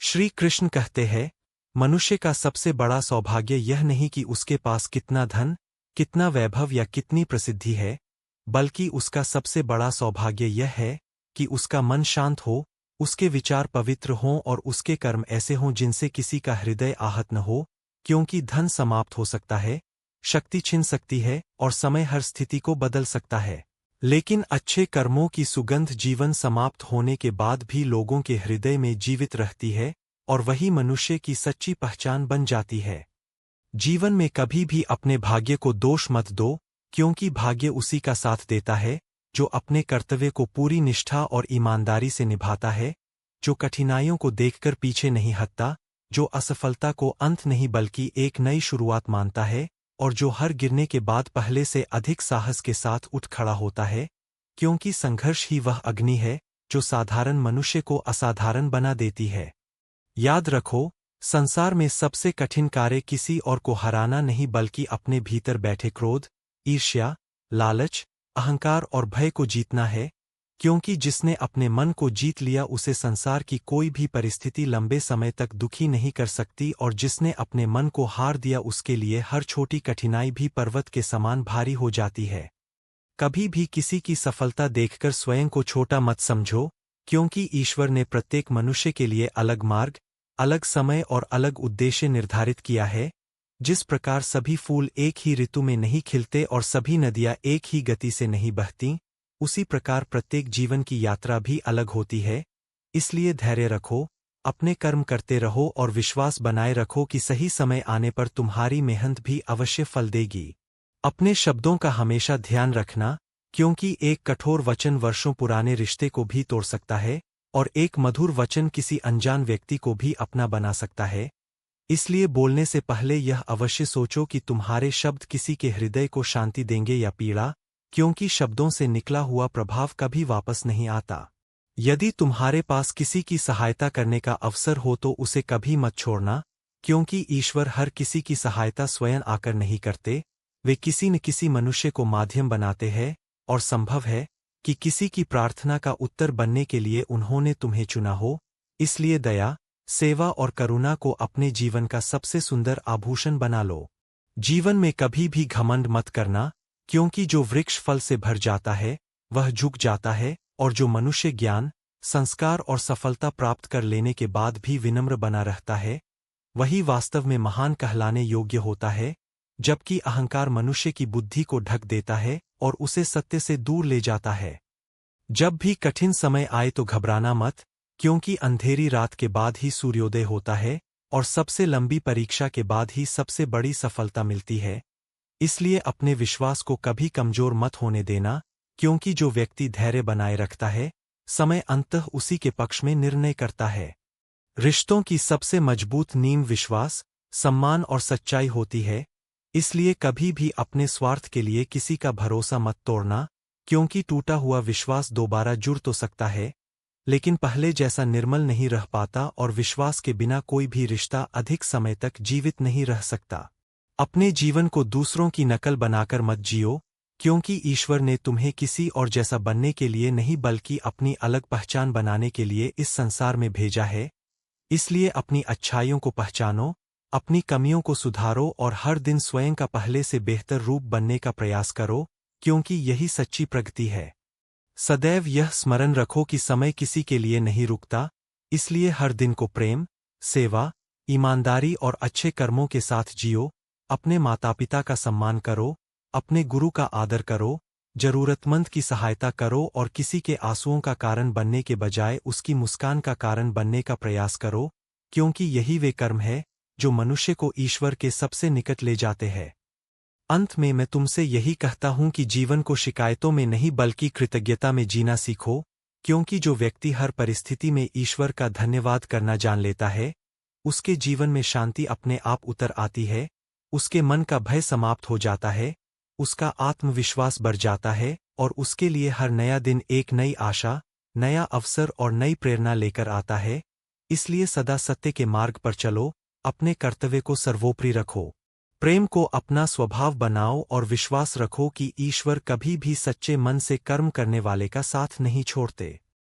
श्री कृष्ण कहते हैं, मनुष्य का सबसे बड़ा सौभाग्य यह नहीं कि उसके पास कितना धन, कितना वैभव या कितनी प्रसिद्धि है, बल्कि उसका सबसे बड़ा सौभाग्य यह है कि उसका मन शांत हो, उसके विचार पवित्र हों और उसके कर्म ऐसे हों जिनसे किसी का हृदय आहत न हो, क्योंकि धन समाप्त हो सकता है, शक्ति छिन सकती है और समय हर स्थिति को बदल सकता है। लेकिन अच्छे कर्मों की सुगंध जीवन समाप्त होने के बाद भी लोगों के हृदय में जीवित रहती है और वही मनुष्य की सच्ची पहचान बन जाती है। जीवन में कभी भी अपने भाग्य को दोष मत दो, क्योंकि भाग्य उसी का साथ देता है जो अपने कर्तव्य को पूरी निष्ठा और ईमानदारी से निभाता है, जो कठिनाइयों को देखकर पीछे नहीं हटता, जो असफलता को अंत नहीं बल्कि एक नई शुरुआत मानता है और जो हर गिरने के बाद पहले से अधिक साहस के साथ उठ खड़ा होता है, क्योंकि संघर्ष ही वह अग्नि है जो साधारण मनुष्य को असाधारण बना देती है। याद रखो, संसार में सबसे कठिन कार्य किसी और को हराना नहीं बल्कि अपने भीतर बैठे क्रोध, ईर्ष्या, लालच, अहंकार और भय को जीतना है, क्योंकि जिसने अपने मन को जीत लिया उसे संसार की कोई भी परिस्थिति लंबे समय तक दुखी नहीं कर सकती और जिसने अपने मन को हार दिया उसके लिए हर छोटी कठिनाई भी पर्वत के समान भारी हो जाती है। कभी भी किसी की सफलता देखकर स्वयं को छोटा मत समझो, क्योंकि ईश्वर ने प्रत्येक मनुष्य के लिए अलग मार्ग, अलग समय और अलग उद्देश्य निर्धारित किया है। जिस प्रकार सभी फूल एक ही ऋतु में नहीं खिलते और सभी नदियां एक ही गति से नहीं बहती, उसी प्रकार प्रत्येक जीवन की यात्रा भी अलग होती है। इसलिए धैर्य रखो, अपने कर्म करते रहो और विश्वास बनाए रखो कि सही समय आने पर तुम्हारी मेहनत भी अवश्य फल देगी। अपने शब्दों का हमेशा ध्यान रखना, क्योंकि एक कठोर वचन वर्षों पुराने रिश्ते को भी तोड़ सकता है और एक मधुर वचन किसी अनजान व्यक्ति को भी अपना बना सकता है। इसलिए बोलने से पहले यह अवश्य सोचो कि तुम्हारे शब्द किसी के हृदय को शांति देंगे या पीड़ा, क्योंकि शब्दों से निकला हुआ प्रभाव कभी वापस नहीं आता। यदि तुम्हारे पास किसी की सहायता करने का अवसर हो तो उसे कभी मत छोड़ना, क्योंकि ईश्वर हर किसी की सहायता स्वयं आकर नहीं करते, वे किसी न किसी मनुष्य को माध्यम बनाते हैं और संभव है कि किसी की प्रार्थना का उत्तर बनने के लिए उन्होंने तुम्हें चुना हो। इसलिए दया, सेवा और करुणा को अपने जीवन का सबसे सुंदर आभूषण बना लो। जीवन में कभी भी घमंड मत करना, क्योंकि जो वृक्ष फल से भर जाता है वह झुक जाता है और जो मनुष्य ज्ञान, संस्कार और सफलता प्राप्त कर लेने के बाद भी विनम्र बना रहता है, वही वास्तव में महान कहलाने योग्य होता है, जबकि अहंकार मनुष्य की बुद्धि को ढक देता है और उसे सत्य से दूर ले जाता है। जब भी कठिन समय आए तो घबराना मत, क्योंकि अंधेरी रात के बाद ही सूर्योदय होता है और सबसे लंबी परीक्षा के बाद ही सबसे बड़ी सफलता मिलती है। इसलिए अपने विश्वास को कभी कमजोर मत होने देना, क्योंकि जो व्यक्ति धैर्य बनाए रखता है, समय अंततः उसी के पक्ष में निर्णय करता है। रिश्तों की सबसे मजबूत नींव विश्वास, सम्मान और सच्चाई होती है। इसलिए कभी भी अपने स्वार्थ के लिए किसी का भरोसा मत तोड़ना, क्योंकि टूटा हुआ विश्वास दोबारा जुड़ तो सकता है, लेकिन पहले जैसा निर्मल नहीं रह पाता और विश्वास के बिना कोई भी रिश्ता अधिक समय तक जीवित नहीं रह सकता। अपने जीवन को दूसरों की नकल बनाकर मत जियो, क्योंकि ईश्वर ने तुम्हें किसी और जैसा बनने के लिए नहीं बल्कि अपनी अलग पहचान बनाने के लिए इस संसार में भेजा है। इसलिए अपनी अच्छाइयों को पहचानो, अपनी कमियों को सुधारो और हर दिन स्वयं का पहले से बेहतर रूप बनने का प्रयास करो, क्योंकि यही सच्ची प्रगति है। सदैव यह स्मरण रखो कि समय किसी के लिए नहीं रुकता, इसलिए हर दिन को प्रेम, सेवा, ईमानदारी और अच्छे कर्मों के साथ जियो। अपने माता पिता का सम्मान करो, अपने गुरु का आदर करो, जरूरतमंद की सहायता करो और किसी के आंसुओं का कारण बनने के बजाय उसकी मुस्कान का कारण बनने का प्रयास करो, क्योंकि यही वे कर्म है जो मनुष्य को ईश्वर के सबसे निकट ले जाते हैं। अंत में मैं तुमसे यही कहता हूं कि जीवन को शिकायतों में नहीं बल्कि कृतज्ञता में जीना सीखो, क्योंकि जो व्यक्ति हर परिस्थिति में ईश्वर का धन्यवाद करना जान लेता है, उसके जीवन में शांति अपने आप उतर आती है, उसके मन का भय समाप्त हो जाता है, उसका आत्मविश्वास बढ़ जाता है और उसके लिए हर नया दिन एक नई आशा, नया अवसर और नई प्रेरणा लेकर आता है। इसलिए सदा सत्य के मार्ग पर चलो, अपने कर्तव्य को सर्वोपरि रखो, प्रेम को अपना स्वभाव बनाओ और विश्वास रखो कि ईश्वर कभी भी सच्चे मन से कर्म करने वाले का साथ नहीं छोड़ते।